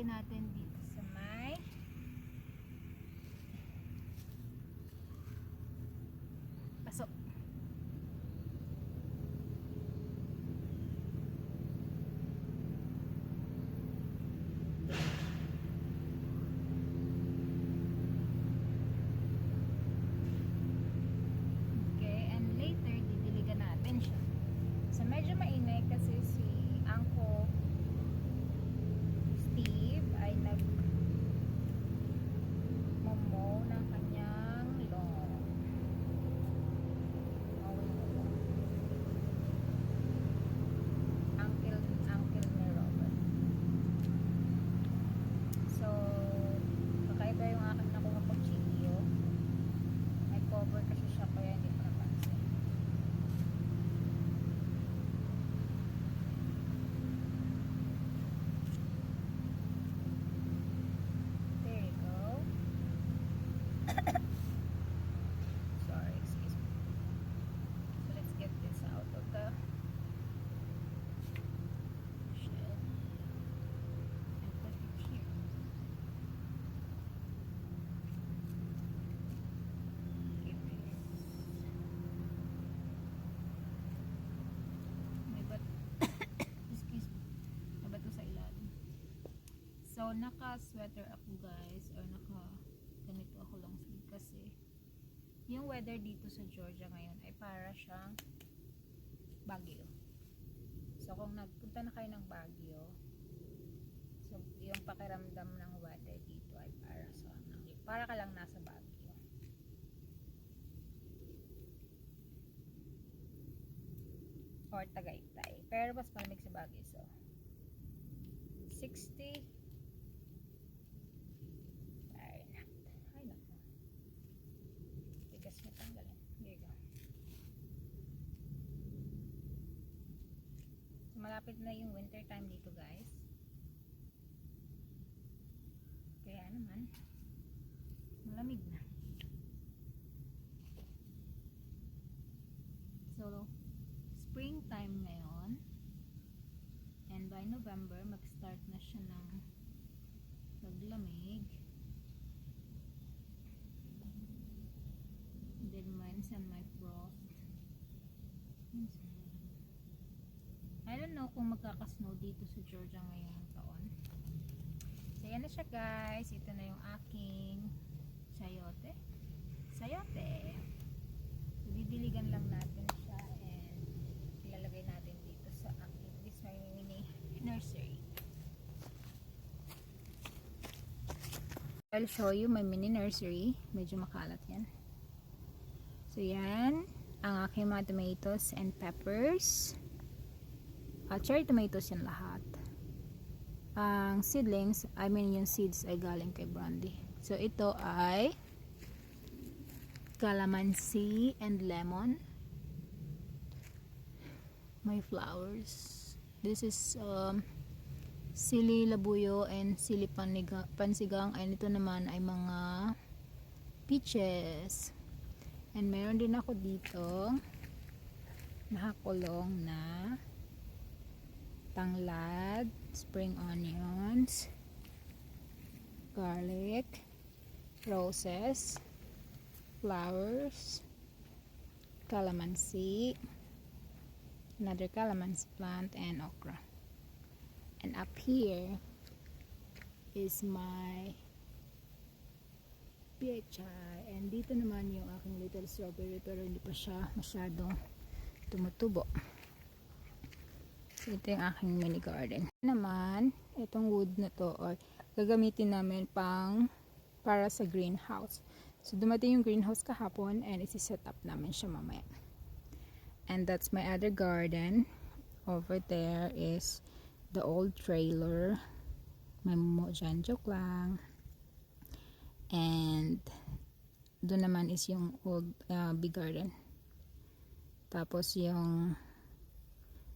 ilalagay natin dito sa may paso. Okay, and later didiligan natin siya. So medyo mainit kasi si Angko Steve ay nag-momo ng kanyang lawn. Uncle ni Robert. So, kakaiba yung aking nakuha kutsilyo. May cover kasi siya kaya hindi ko napansin. There you go. Sorry, excuse me. So let's get this out of the shell and put it here. Give this. May bat excuse me. May bato sa ilalim. So naka-sweater ako guys, or ganito ako long sleeve kasi yung weather dito sa Georgia ngayon ay para siyang Baguio. So kung nagpunta na kayo ng Baguio, so yung pakiramdam ng weather dito ay para ka lang nasa Baguio. Or Tagaytay. Pero mas malamig sa Baguio. So 60 Fahrenheit. Ay naku. Tigas mo tanggalin. There you go. So, malapit na yung winter time dito guys. Kaya naman malamig na. So springtime ngayon, and by November mag-start na siya ng maglamig. Then minsan may frost. I don't know kung magkaka-snow dito sa Georgia ngayong taon. So yan na siya guys. Ito na yung aking sayote. So didiligan lang natin siya and ilalagay natin dito sa aking my mini nursery. I'll show you my mini nursery. Medyo makalat yan. So yan ang aking mga tomatoes and peppers. Cherry tomatoes yan lahat. Ang seedlings, yung seeds ay galing kay Brandy. So ito ay calamansi and lemon. May flowers. This is sili labuyo and sili pansigang, and ito naman ay mga peaches. And meron din ako dito nakakulong na tanglad, spring onions, garlic, roses, flowers, calamansi, another calamansi plant, and okra. And up here is my pechay, and dito naman yung aking little strawberry, pero hindi pa siya masyadong tumutubo. So ito yung aking mini garden. Naman itong wood na to or gagamitin namin para sa greenhouse. So dumating yung greenhouse kahapon and isi-set up namin siya mamaya. And that's my other garden. Over there is the old trailer. May mumo dyan, joke lang. And doon naman is yung old big garden. Tapos yung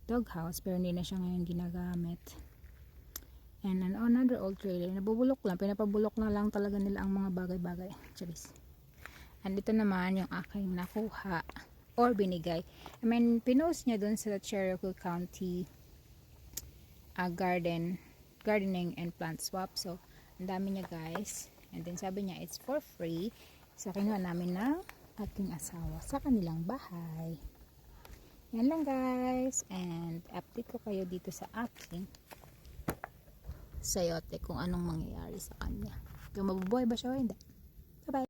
doghouse, pero hindi na siya ngayon ginagamit. And another old trailer, nabubulok lang, pinapabulok na lang talaga nila ang mga bagay-bagay. Charis. And ito naman yung aking nakuha or binigay. Pinost niya dun sa Cherokee County garden gardening and plant swap. So, ang dami niya guys. And then sabi niya, it's for free. So, kinuha namin ng aking asawa sa kanilang bahay. Yan lang guys. And update ko kayo dito sa aking sayote kung anong mangyayari sa kanya. Kung mabubuhay ba siya o hindi.